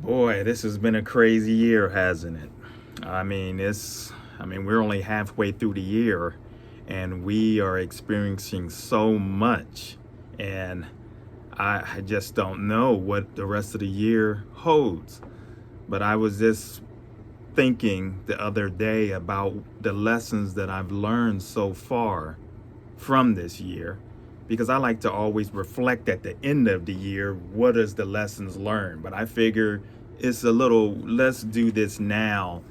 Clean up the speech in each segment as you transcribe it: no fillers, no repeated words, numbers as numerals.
Boy, this has been a crazy year, hasn't it? We're only halfway through the year and we are experiencing so much. And I just don't know what the rest of the year holds. But I was just thinking the other day about the lessons that I've learned so far from this year, because I like to always reflect at the end of the year, what is the lessons learned. But I figure it's a little, let's do this now.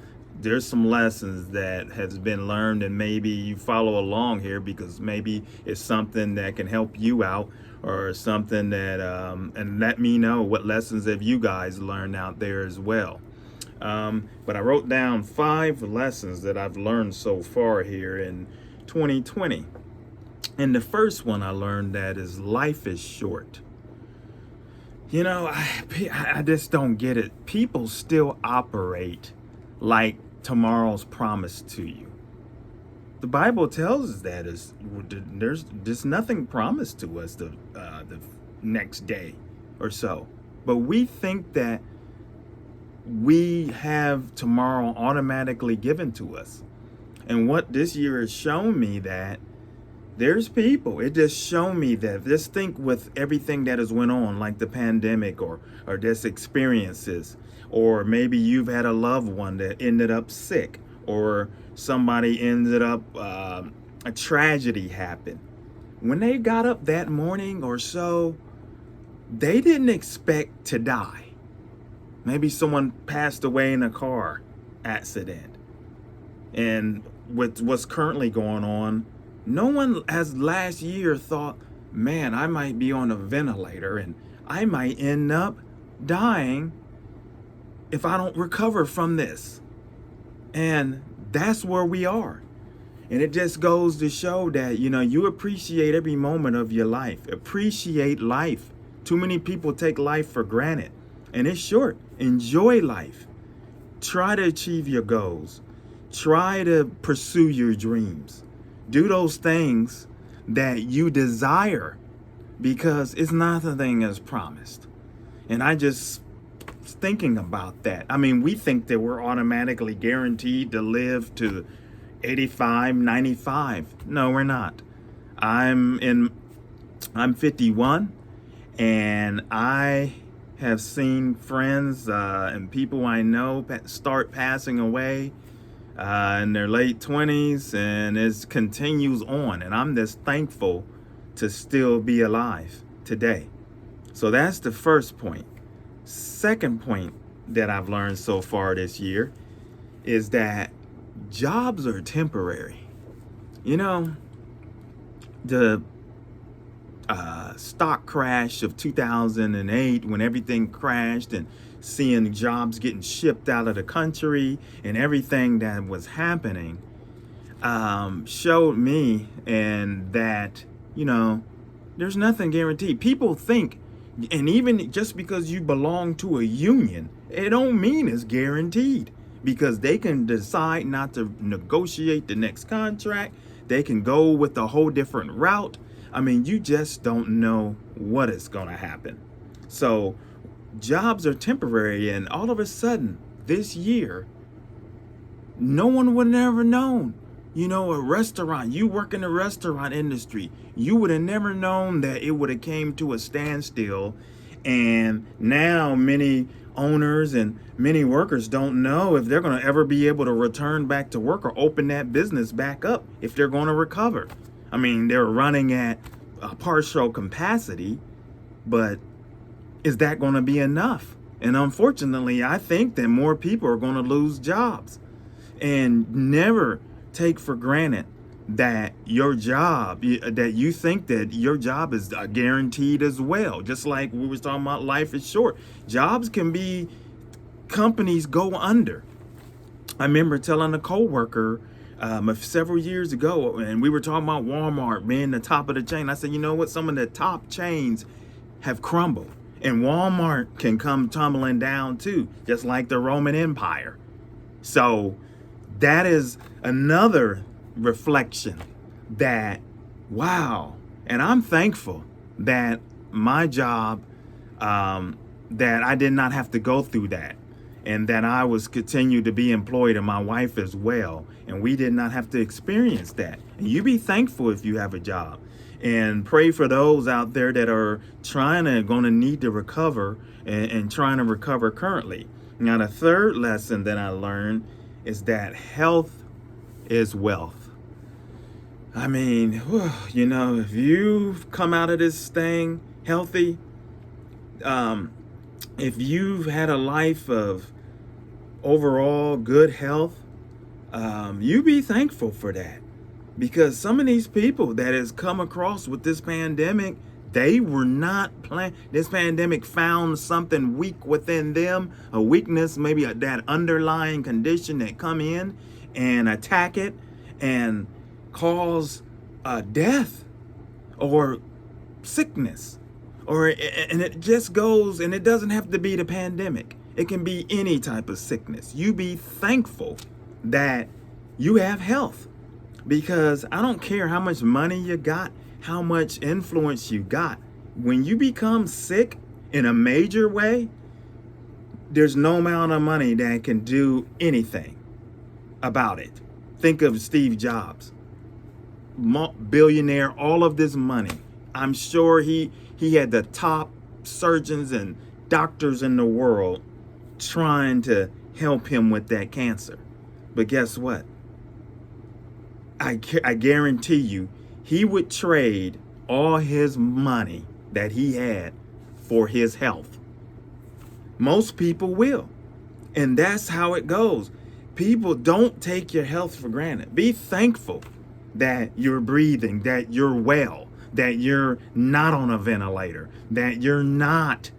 There's some lessons that has been learned, and maybe you follow along here because maybe it's something that can help you out, or something that and let me know what lessons have you guys learned out there as well. But I wrote down 5 lessons that I've learned so far here in 2020. And the first one I learned that is life is short. I just don't get it. People still operate like tomorrow's promised to you. The Bible tells us that there's nothing promised to us the next day or so. But we think that we have tomorrow automatically given to us. And what this year has shown me that there's people, it just shown me that, just think with everything that has went on, like the pandemic or just experiences, or maybe you've had a loved one that ended up sick, or somebody ended up, a tragedy happened. When they got up that morning or so, they didn't expect to die. Maybe someone passed away in a car accident. And with what's currently going on, no one as last year thought, man, I might be on a ventilator and I might end up dying if I don't recover from this. And that's where we are. And it just goes to show that, you appreciate every moment of your life. Appreciate life. Too many people take life for granted. And it's short. Enjoy life. Try to achieve your goals. Try to pursue your dreams. Do those things that you desire, because it's nothing as promised. And I just thinking about that. We think that we're automatically guaranteed to live to 85, 95. No, we're not. I'm 51, and I have seen friends and people I know start passing away in their late 20s, and it continues on. And I'm just thankful to still be alive today. So that's the first point. Second point that I've learned so far this year is that jobs are temporary. The stock crash of 2008, when everything crashed, and seeing jobs getting shipped out of the country and everything that was happening, showed me and that, there's nothing guaranteed. People think, and even just because you belong to a union, it don't mean it's guaranteed, because they can decide not to negotiate the next contract. They can go with a whole different route. You just don't know what is going to happen. So jobs are temporary, and all of a sudden this year, no one would have ever known. A restaurant, you work in the restaurant industry, you would have never known that it would have came to a standstill. And now many owners and many workers don't know if they're going to ever be able to return back to work or open that business back up, if they're going to recover. They're running at a partial capacity, but is that going to be enough? And unfortunately, I think that more people are going to lose jobs. And never take for granted that your job, that you think that your job is guaranteed as well. Just like we were talking about, life is short. Jobs can be, companies go under. I remember telling a coworker several years ago, and we were talking about Walmart being the top of the chain. I said, you know what? Some of the top chains have crumbled, and Walmart can come tumbling down too, just like the Roman Empire. So that is another reflection that, wow. And I'm thankful that my job, that I did not have to go through that, and that I was continued to be employed, and my wife as well, and we did not have to experience that. And you be thankful if you have a job, and pray for those out there that are going to need to recover and trying to recover currently. Now, the third lesson that I learned is that health is wealth. I mean, if you've come out of this thing healthy, if you've had a life of overall good health, you be thankful for that. Because some of these people that has come across with this pandemic, they were not planned. This pandemic found something weak within them, a weakness, maybe that underlying condition that come in and attack it and cause death or sickness. And it just goes, and it doesn't have to be the pandemic. It can be any type of sickness. You be thankful that you have health, because I don't care how much money you got, how much influence you got. When you become sick in a major way, there's no amount of money that can do anything about it. Think of Steve Jobs, billionaire, all of this money. I'm sure he had the top surgeons and doctors in the world trying to help him with that cancer. But guess what? I guarantee you, he would trade all his money that he had for his health. Most people will. And that's how it goes. People, don't take your health for granted. Be thankful that you're breathing, that you're well, that you're not on a ventilator, that you're not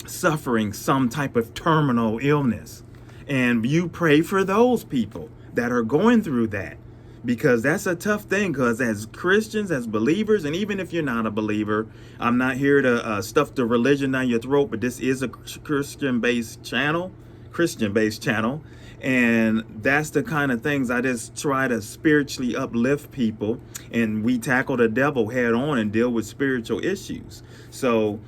suffering some type of terminal illness. And you pray for those people that are going through that, because that's a tough thing. Because as Christians, as believers, and even if you're not a believer, I'm not here to stuff the religion down your throat, but this is a Christian-based channel, and that's the kind of things I just try to spiritually uplift people, and we tackle the devil head on and deal with spiritual issues. So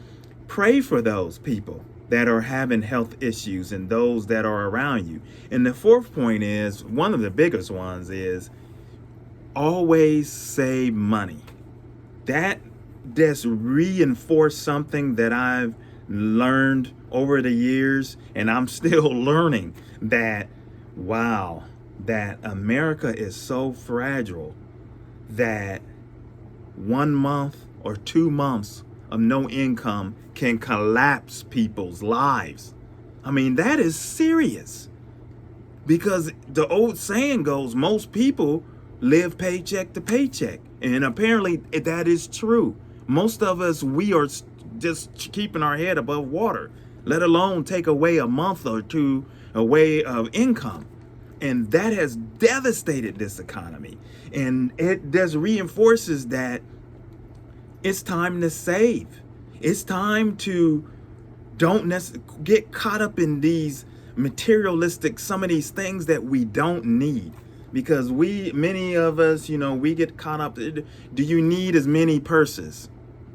pray for those people that are having health issues and those that are around you. And the fourth point is, one of the biggest ones is, always save money. That just reinforced something that I've learned over the years, and I'm still learning, that wow, that America is so fragile that 1 month or 2 months of no income can collapse people's lives. I mean, that is serious, because the old saying goes, most people live paycheck to paycheck. And apparently that is true. Most of us, we are just keeping our head above water, let alone take away a month or two away of income. And that has devastated this economy. And it just reinforces that it's time to save. It's time to don't get caught up in these materialistic, some of these things that we don't need. Because many of us, we get caught up. Do you need as many purses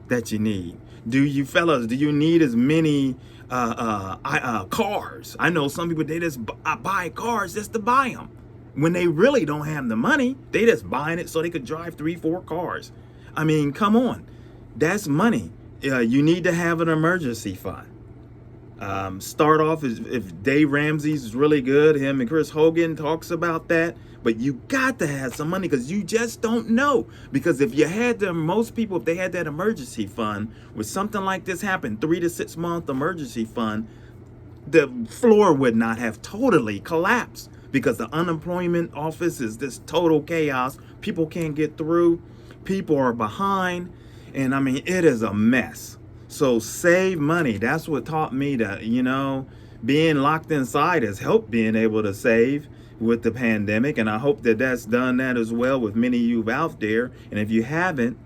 that you need? Do you need as many cars? I know some people, they just buy cars just to buy them. When they really don't have the money, they just buying it so they could drive 3-4 cars. I mean, come on. That's money. You need to have an emergency fund. Start off if Dave Ramsey's is really good. Him and Chris Hogan talks about that. But you got to have some money, because you just don't know. Because if you had most people, if they had that emergency fund, with something like this happen, 3 to 6 month emergency fund, the floor would not have totally collapsed, because the unemployment office is this total chaos. People can't get through. People are behind. And I mean, it is a mess. So save money. That's what taught me to, being locked inside has helped being able to save with the pandemic. And I hope that that's done that as well with many of you out there. And if you haven't,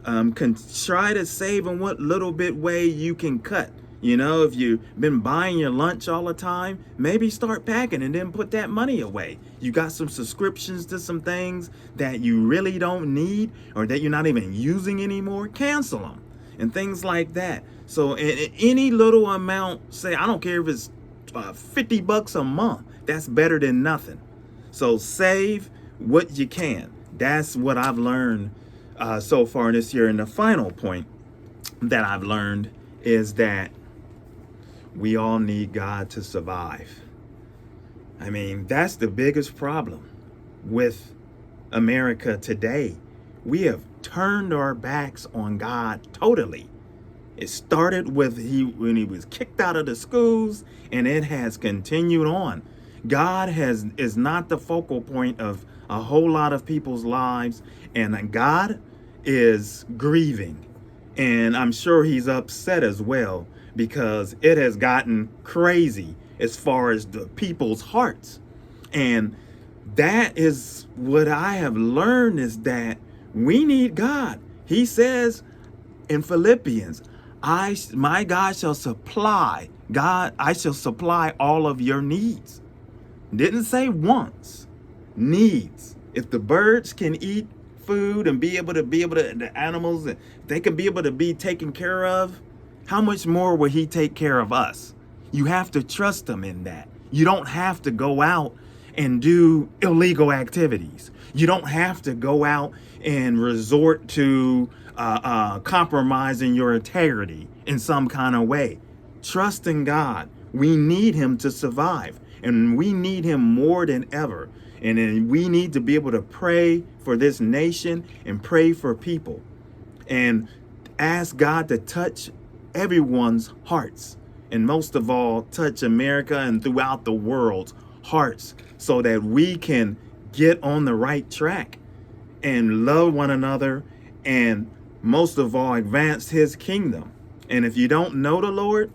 can try to save in what little bit way you can cut. If you've been buying your lunch all the time, maybe start packing and then put that money away. You got some subscriptions to some things that you really don't need or that you're not even using anymore, cancel them and things like that. So any little amount, say, I don't care if it's $50 a month, that's better than nothing. So save what you can. That's what I've learned so far this year. And the final point that I've learned is that we all need God to survive. I mean, that's the biggest problem with America today. We have turned our backs on God totally. It started with when he was kicked out of the schools, and it has continued on. God is not the focal point of a whole lot of people's lives, and God is grieving. And I'm sure he's upset as well, because it has gotten crazy as far as the people's hearts. And that is what I have learned, is that we need God. He says in Philippians, my God shall supply, I shall supply all of your needs. Didn't say wants, needs. If the birds can eat food and be able to, the animals, they can be able to be taken care of, how much more will he take care of us? You have to trust him in that. You don't have to go out and do illegal activities. You don't have to go out and resort to compromising your integrity in some kind of way. Trust in God. We need him to survive, and we need him more than ever. And then we need to be able to pray for this nation and pray for people and ask God to touch everyone's hearts, and most of all, touch America and throughout the world's hearts, so that we can get on the right track and love one another, and most of all, advance his kingdom. And if you don't know the Lord,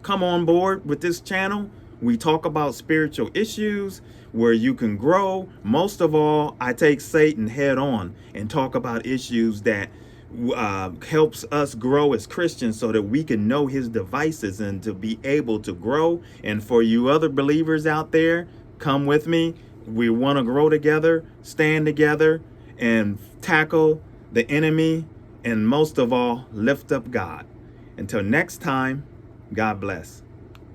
come on board with this channel. We talk about spiritual issues where you can grow. Most of all, I take Satan head on and talk about issues that helps us grow as Christians, so that we can know his devices and to be able to grow. And for you other believers out there, come with me. We want to grow together, stand together, and tackle the enemy, and most of all, lift up God. Until next time, God bless.